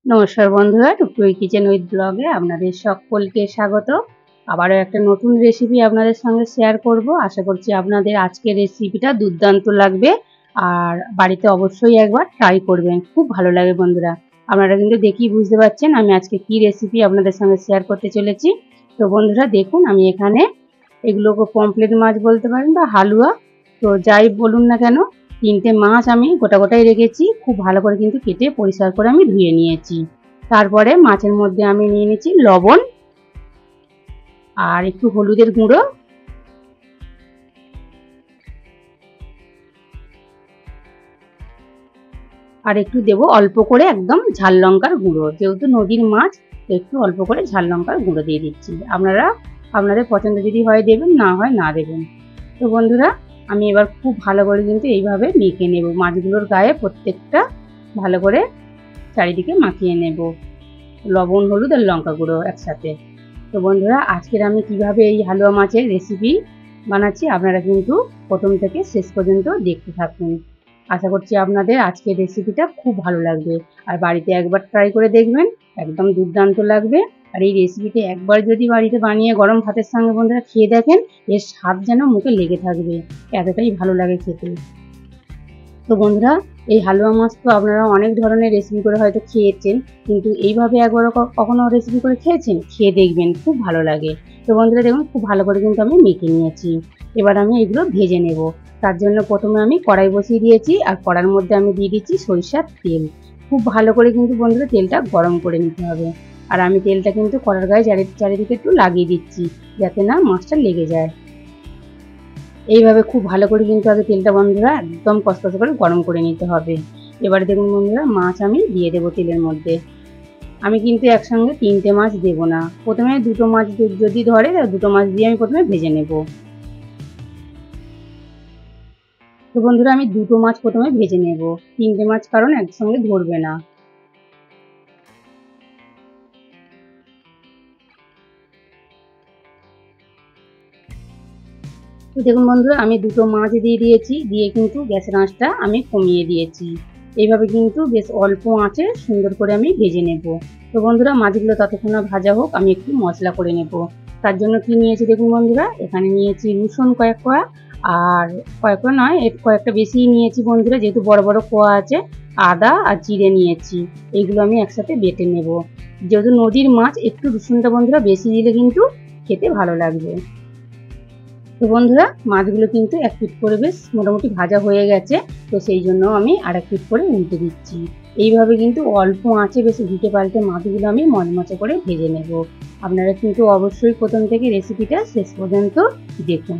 নমস্কার বন্ধুরা, টুকটুকি kitchen with ব্লগে আপনাদের সকলকে স্বাগত। আবারও একটা নতুন রেসিপি আপনাদের সঙ্গে শেয়ার করব। আশা করছি আপনাদের আজকের রেসিপিটা দুর্দান্ত লাগবে আর বাড়িতে অবশ্যই একবার ট্রাই করবেন, খুব ভালো লাগে বন্ধুরা। আপনারা কিন্তু দেখেই বুঝতে পারছেন আমি আজকে কি রেসিপি আপনাদের সঙ্গে শেয়ার করতে চলেছি। তো বন্ধুরা দেখুন, আমি এখানে এগুলোকে পমফ্রেট মাছ বলতে পারেন বা হালুয়া, তো যাই বলুন না কেন, 3টে মাছ আমি গোটা গোটাই রেখেছি। খুব ভালো করে কিন্তু কেটে পরিষ্কার করে আমি ধুয়ে নিয়েছি। তারপরে মাছের মধ্যে আমি নিয়ে নিয়েছি লবণ আর একটু হলুদের গুঁড়ো, আর একটু দেবো অল্প করে একদম ঝাল লঙ্কার গুঁড়ো। যেহেতু নদীর মাছ, একটু অল্প করে ঝাল লঙ্কার গুঁড়ো দিয়ে দিচ্ছি। আপনারা আপনাদের পছন্দ যদি হয় দেবেন, না হয় না দেবেন। তো বন্ধুরা, আমি এবার খুব ভালো করে কিন্তু এইভাবে মেখে নেব। মাছগুলোর গায়ে প্রত্যেকটা ভালো করে চারিদিকে মাখিয়ে নেব লবণ, হলুদ আর লঙ্কা গুঁড়ো একসাথে। তো বন্ধুরা, আজকের আমি কিভাবে এই হালুয়া মাছের রেসিপি বানাচ্ছি আপনারা কিন্তু প্রথম থেকে শেষ পর্যন্ত দেখতে থাকুন। আশা করছি আপনাদের আজকের রেসিপিটা খুব ভালো লাগবে আর বাড়িতে একবার ট্রাই করে দেখবেন, একদম দুর্দান্ত লাগবে। আর এই রেসিপিটি একবার যদি বাড়িতে বানিয়ে গরম ভাতের সঙ্গে বন্ধুরা খেয়ে দেখেন, এর স্বাদ যেন মুখে লেগে থাকবে, এতটাই ভালো লাগে খেতে। তো বন্ধুরা, এই হালুয়া মাছ তো আপনারা অনেক ধরনের রেসিপি করে হয়তো খেয়েছেন, কিন্তু এইভাবে একবারও কখনো রেসিপি করে খেয়েছেন? খেয়ে দেখবেন, খুব ভালো লাগে। তো বন্ধুরা দেখুন, খুব ভালো করে কিন্তু আমি মেখে নিয়েছি। এবার আমি এগুলো ভেজে নেব। তার জন্য প্রথমে আমি কড়াই বসিয়ে দিয়েছি আর কড়ার মধ্যে আমি দিয়ে দিচ্ছি সরিষার তেল। খুব ভালো করে কিন্তু বন্ধুরা তেলটা গরম করে নিতে হবে। আর আমি তেলটা কিন্তু কড়ার গায়ে চারিদিকে একটু লাগিয়ে দিচ্ছি, যাতে না মাছটা লেগে যায়। এইভাবে খুব ভালো করে কিন্তু আগে তেলটা বন্ধুরা একদম কষকষে করে গরম করে নিতে হবে। এবারে দেখুন বন্ধুরা, মাছ আমি দিয়ে দেবো তেলের মধ্যে। আমি কিন্তু একসঙ্গে 3টে মাছ দেবো না, প্রথমে 2টো মাছ যদি ধরে, 2টো মাছ দিয়ে আমি প্রথমে ভেজে নেব। তো বন্ধুরা, আমি 2টো মাছ প্রথমে ভেজে নেব, 3টে মাছ কারণ একসঙ্গে ধরবে না। তো দেখুন বন্ধুরা, আমি 2টো মাছ দিয়ে দিয়েছি, দিয়ে কিন্তু গ্যাসের আঁচটা আমি কমিয়ে দিয়েছি। এইভাবে কিন্তু বেশ অল্প আঁচে সুন্দর করে আমি ভেজে নেব। তো বন্ধুরা, মাছগুলো ততক্ষণ না ভাজা হোক, আমি একটু মশলা করে নেব। তার জন্য কি নিয়েছি দেখুন বন্ধুরা, এখানে নিয়েছি রসুন কয়েক কোয়া, আর কয়েক কোয়া নয়, এর কয়েকটা বেশিই নিয়েছি বন্ধুরা, যেহেতু বড় বড় কোয়া আছে। আদা আর জিরে নিয়েছি, এইগুলো আমি একসাথে বেটে নেব। যেহেতু নদীর মাছ, একটু রসুনটা বন্ধুরা বেশি দিলে কিন্তু খেতে ভালো লাগবে। তো বন্ধুরা, মাছগুলো কিন্তু এক পিঠ করে বেশ মোটামুটি ভাজা হয়ে গেছে। তো সেই জন্য আমি আর এক পিঠ করে উল্টে দিচ্ছি। এইভাবে কিন্তু অল্প আঁচে বেশ উল্টে পাল্টে মাছগুলো আমি মচমচে করে ভেজে নেব। আপনারা কিন্তু অবশ্যই প্রথম থেকে রেসিপিটা শেষ পর্যন্ত দেখুন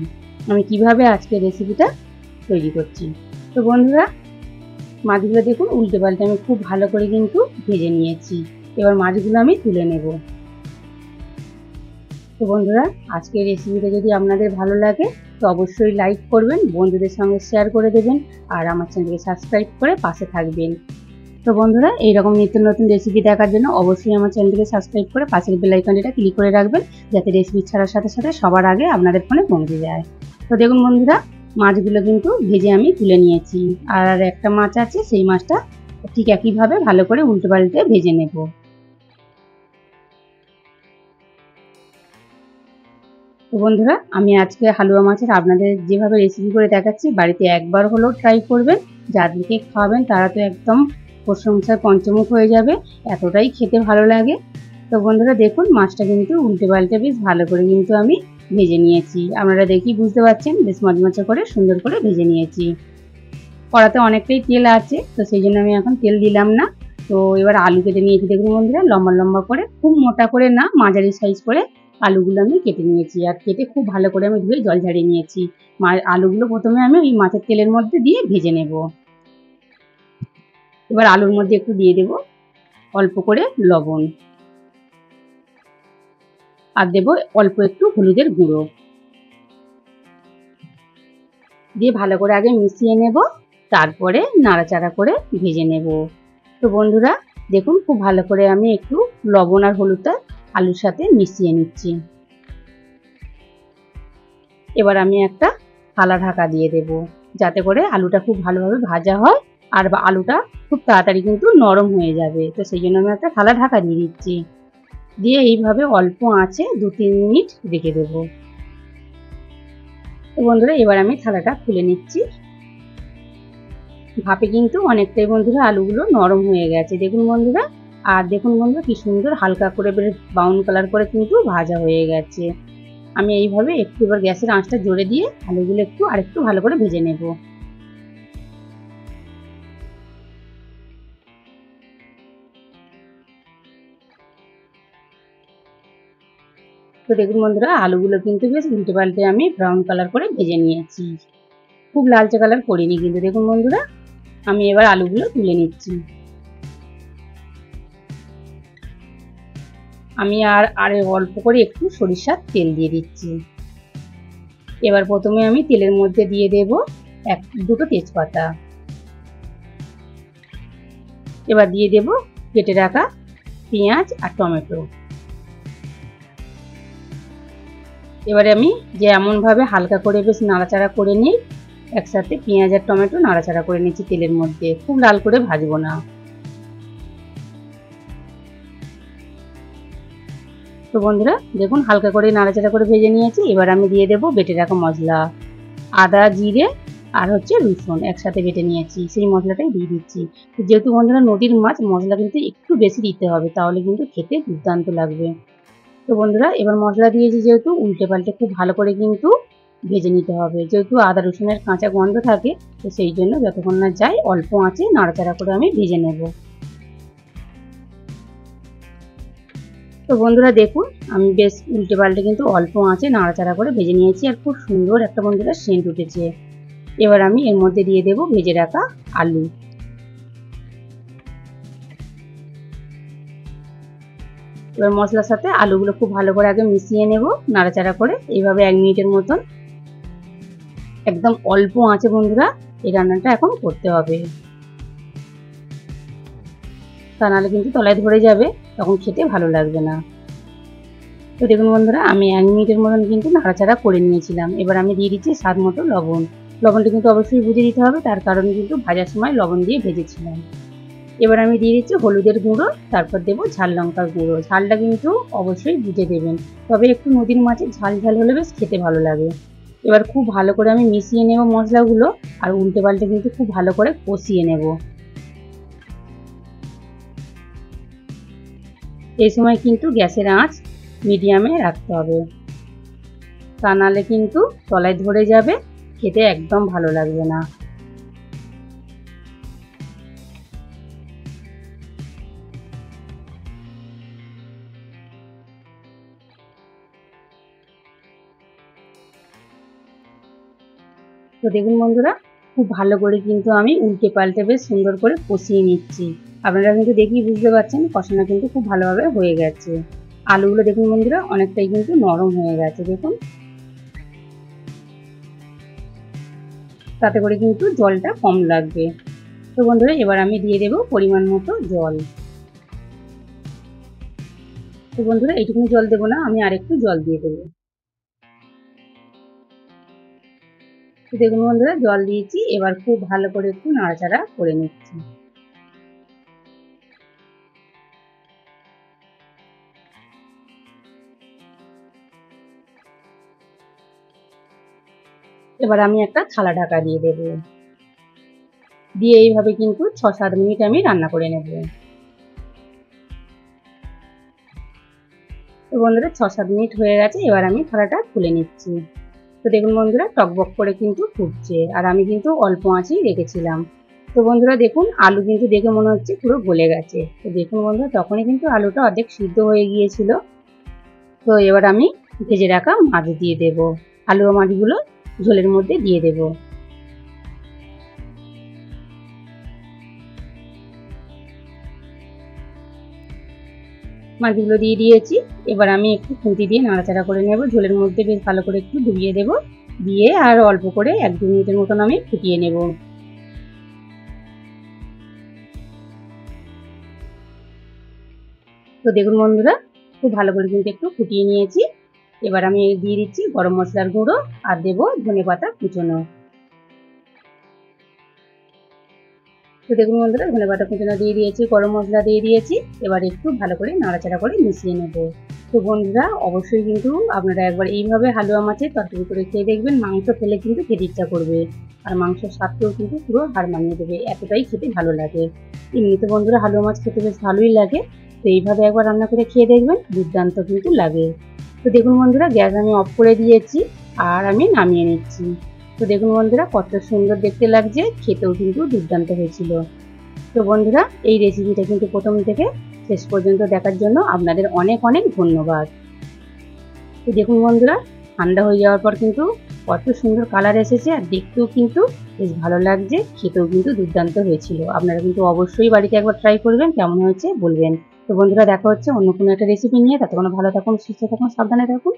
আমি কিভাবে আজকে রেসিপিটা তৈরি করছি। তো বন্ধুরা, মাছগুলো দেখুন উল্টে পাল্টে আমি খুব ভালো করে কিন্তু ভেজে নিয়েছি। এবার মাছগুলো আমি তুলে নেব। তো বন্ধুরা, আজকের রেসিপিটা যদি আপনাদের ভালো লাগে তো অবশ্যই লাইক করবেন, বন্ধুদের সঙ্গে শেয়ার করে দেবেন আর আমার চ্যানেলকে সাবস্ক্রাইব করে পাশে থাকবেন। তো বন্ধুরা, এইরকম নিত্য নতুন রেসিপি দেখার জন্য অবশ্যই আমার চ্যানেলকে সাবস্ক্রাইব করে পাশের বেল আইকনটা ক্লিক করে রাখবেন, যাতে রেসিপি ছাড়ার সাথে সাথে সবার আগে আপনাদের ফোনে পৌঁছে যায়। তো দেখুন বন্ধুরা, মাছগুলো কিন্তু ভেজে আমি তুলে নিয়েছি। আর একটা মাছ আছে, সেই মাছটা ঠিক একইভাবে ভালো করে উল্টে পাল্টে ভেজে নেব। তো বন্ধুরা, আমি আজকে হালুয়া মাছের আপনাদের যেভাবে রেসিপি করে দেখাচ্ছি, বাড়িতে একবার হলেও ট্রাই করবেন। যাদেরকে খাওয়াবেন তারা তো একদম প্রশংসায় পঞ্চমুখ হয়ে যাবে, এতটাই খেতে ভালো লাগে। তো বন্ধুরা দেখুন, মাছটা কিন্তু উল্টে পাল্টে বেশ ভালো করে কিন্তু আমি ভেজে নিয়েছি। আপনারা দেখেই বুঝতে পারছেন, বেশ মচমচে করে সুন্দর করে ভেজে নিয়েছি। কড়াতে অনেকটাই তেল আছে, তো সেই জন্য আমি এখন তেল দিলাম না। তো এবার আলু কেটে নিয়েছি দেখুন বন্ধুরা, লম্বা লম্বা করে, খুব মোটা করে না, মাঝারি সাইজ করে আলুগুলো আমি কেটে নিয়েছি। আর কেটে খুব ভালো করে আমি ধুয়ে জল ঝাড়িয়ে নিয়েছি। আলুগুলো প্রথমে আমি ওই মাছের তেলের মধ্যে দিয়ে ভেজে নেব। এবার আলুর মধ্যে একটু দিয়ে দেব অল্প করে লবণ, আর দেব অল্প একটু হলুদের গুঁড়ো, দিয়ে ভালো করে আগে মিশিয়ে নেব, তারপরে নাড়াচাড়া করে ভেজে নেব। তো বন্ধুরা দেখুন, খুব ভালো করে আমি একটু লবণ আর হলুদটা আলুর সাথে মিশিয়ে নিচ্ছি। এবার আমি একটা থালা ঢাকা দিয়ে দেব, যাতে করে আলুটা খুব ভালোভাবে ভাজা হয় আর আলুটা খুব তাড়াতাড়ি কিন্তু নরম হয়ে যাবে। তো সেই জন্য আমি একটা থালা ঢাকা দিয়ে দিচ্ছি, দিয়ে এইভাবে অল্প আঁচে 2-3 মিনিট রেখে দেবো। তো বন্ধুরা এবার আমি থালাটা খুলে নিচ্ছি। ভাপে কিন্তু অনেকটাই বন্ধুরা আলুগুলো নরম হয়ে গেছে দেখুন বন্ধুরা। আর দেখুন বন্ধুরা কি সুন্দর হালকা করে বেশ ব্রাউন কালার করে কিন্তু ভাজা হয়ে গেছে। আমি এইভাবে একটু এবার গ্যাসের আঁচটা জোরে দিয়ে আলুগুলো আরেকটু ভালো করে ভেজে নেব। তো দেখুন বন্ধুরা আলুগুলো কিন্তু বেশ উল্টে পাল্টে আমি ব্রাউন কালার করে ভেজে নিয়েছি, খুব লালচে কালার করিনি কিন্তু। দেখুন বন্ধুরা আমি এবার আলুগুলো তুলে নিচ্ছি। আমি আর অল্প করে একটু সরিষার তেল দিয়ে দিচ্ছি। এবার প্রথমে আমি তেলের মধ্যে দিয়ে দেব দুটো তেজপাতা। এবার দিয়ে দেব কেটে রাখা পেঁয়াজ আর টমেটো। এবারে আমি যেমন ভাবে হালকা করে বেশ নাড়াচাড়া করে নিই, একসাথে পেঁয়াজ আর টমেটো নাড়াচাড়া করে নিচ্ছি তেলের মধ্যে, খুব লাল করে ভাজবো না। তো বন্ধুরা দেখুন হালকা করে নাড়াচাড়া করে ভেজে নিয়েছি। এবার আমি দিয়ে দেব বেটে রাখা মশলা, আদা জিরে আর রসুন একসাথে বেটে নিয়েছি, সেই মশলাটাই দিয়ে দিচ্ছি। যেহেতু বন্ধুরা নদীর মাছ, মশলা কিন্তু একটু বেশি দিতে হবে, তাহলে কিন্তু খেতে দুর্দান্ত লাগবে। তো বন্ধুরা এবার মশলা দিয়েছি যেহেতু, উল্টে পাল্টে খুব ভালো করে কিন্তু ভেজে নিতে হবে। যেহেতু আদা রসুনের কাঁচা গন্ধ থাকে, তো সেই জন্য যতক্ষণ না যায় অল্প আঁচে নাড়াচাড়া করে আমি ভেজে নেব। তো বন্ধুরা দেখুন আমি বেশ উল্টে পাল্টে কিন্তু অল্প আঁচে নাড়াচাড়া করে ভেজে নিয়েছি, আর খুব সুন্দর একটা বন্ধুরা সেন্ট উঠেছে। এবার আমি এর মধ্যে দিয়ে দেব ভেজে রাখা আলু। এবার মশলার সাথে আলুগুলো খুব ভালো করে আগে মিশিয়ে নেব নাড়াচাড়া করে, এইভাবে 1 মিনিটের মতন একদম অল্প আঁচে বন্ধুরা এই রান্নাটা এখন করতে হবে, তা নাহলে কিন্তু তলায় ধরে যাবে, তখন খেতে ভালো লাগবে না। তো দেখুন বন্ধুরা আমি 1 মিনিটের মতন কিন্তু নাড়াচাড়া করে নিয়েছিলাম। এবার আমি দিয়ে দিচ্ছি স্বাদ মতো লবণ। লবণটা কিন্তু অবশ্যই বুঝে দিতে হবে, তার কারণ কিন্তু ভাজার সময় লবণ দিয়ে ভেজেছিলাম। এবার আমি দিয়ে দিচ্ছি হলুদের গুঁড়ো, তারপর দেবো ঝাল লঙ্কার গুঁড়ো। ঝালটা কিন্তু অবশ্যই বুঝে দেবেন, তবে একটু নদীর মাছের ঝাল ঝাল হলে বেশ খেতে ভালো লাগে। এবার খুব ভালো করে আমি মিশিয়ে নেব মশলাগুলো, আর উল্টে পাল্টে কিন্তু খুব ভালো করে কষিয়ে নেব। এই সময় কিন্তু গ্যাসের আঁচ মিডিয়ামে রাখতে হবে, তা নাহলে কিন্তু তলায় ধরে যাবে, খেতে একদম ভালো লাগবে না। তো দেখুন বন্ধুরা খুব ভালো করে কিন্তু আমি উল্টে পাল্টে বেশ সুন্দর করে কষিয়ে নিচ্ছি। আপনারা কিন্তু দেখেই বুঝতে পারছেন কষানো কিন্তু খুব ভালোভাবে হয়ে গেছে। আলুগুলো দেখুন বন্ধুরা অনেকটাই কিন্তু নরম হয়ে গেছে দেখুন, তাতে করে কিন্তু জলটা কম লাগবে। তো বন্ধুরা এবার আমি দিয়ে দেব পরিমাণ মতো জল। তো বন্ধুরা এইটুকুনি জল দেবো না, আমি আরেকটু জল দিয়ে দেবো। তো দেখুন বন্ধুরা জল দিয়েছি, এবার খুব ভালো করে একটু নাড়াচাড়া করে নিচ্ছি। এবার আমি একটা থালা ঢাকা দিয়ে দেবো, দিয়ে এইভাবে কিন্তু 6-7 মিনিট আমি রান্না করে নেব। তো বন্ধুরা 6-7 মিনিট হয়ে গেছে, এবার আমি থালাটা তুলে নিচ্ছি। তো দেখুন বন্ধুরা টকবক করে কিন্তু ফুটছে, আর আমি কিন্তু অল্প আঁচেই রেখেছিলাম। তো বন্ধুরা দেখুন আলু কিন্তু দেখে মনে হচ্ছে পুরো গলে গেছে। তো দেখুন বন্ধুরা তখনই কিন্তু আলুটা অর্ধেক সিদ্ধ হয়ে গিয়েছিল। তো এবার আমি ভেজে রাখা মাছ দিয়ে দেব, আলু ও মাছগুলো ঝোলের মধ্যে দিয়ে দেব। মাছগুলো দিয়ে দিয়েছি, এবার আমি একটু খুন্তি দিয়ে নাড়াচাড়া করে নেব, ঝোলের মধ্যে বেশ ভালো করে একটু ডুবিয়ে দেব, দিয়ে আর অল্প করে 1-2 মিনিটের মতন আমি ফুটিয়ে নেব। তো দেখুন বন্ধুরা খুব ভালো করে কিন্তু একটু ফুটিয়ে নিয়েছি। এবার আমি দিয়ে দিচ্ছি গরম মশলার গুঁড়ো, আর দেবো ধনেপাতা কুচোনো। তো দেখুন বন্ধুরা, ধনে পাতা কুচানো দিয়ে দিয়েছি, গরম মশলা দিয়ে দিয়েছি। এবার একটু ভালো করে নাড়াচাড়া করে মিশিয়ে নেব। তো বন্ধুরা, অবশ্যই কিন্তু আপনারা একবার এইভাবে হালুয়া মাছের তরকারি করে খেয়ে দেখবেন। মাংস খেলে কিন্তু খেতে ইচ্ছা করবে, আর মাংসের স্বাদকেও কিন্তু পুরো হার মানিয়ে দেবে, এতটাই খেতে ভালো লাগে। এমনিতে বন্ধুরা হালুয়া মাছ খেতে বেশ ভালোই লাগে, তো এইভাবে একবার রান্না করে খেয়ে দেখবেন, দুর্দান্ত কিন্তু লাগে। তো দেখুন বন্ধুরা, গ্যাস আমি অফ করে দিয়েছি আর আমি নামিয়ে নিচ্ছি। তো দেখুন বন্ধুরা, কত সুন্দর দেখতে লাগছে, খেতেও কিন্তু দুর্দান্ত হয়েছিল। তো বন্ধুরা, এই রেসিপিটা কিন্তু প্রথম থেকে শেষ পর্যন্ত দেখার জন্য আপনাদের অনেক অনেক ধন্যবাদ। তো দেখুন বন্ধুরা, ঠান্ডা হয়ে যাওয়ার পর কিন্তু কত সুন্দর কালার এসেছে, আর দেখতেও কিন্তু বেশ ভালো লাগছে, খেতেও কিন্তু দুর্দান্ত হয়েছিল। আপনারা কিন্তু অবশ্যই বাড়িতে একবার ট্রাই করবেন, কেমন হয়েছে বলবেন। তো বন্ধুরা, দেখা হচ্ছে অন্য কোনো একটা রেসিপি নিয়ে। ততক্ষণ ভালো থাকুন, সুস্থ থাকুন, সাবধানে থাকুন।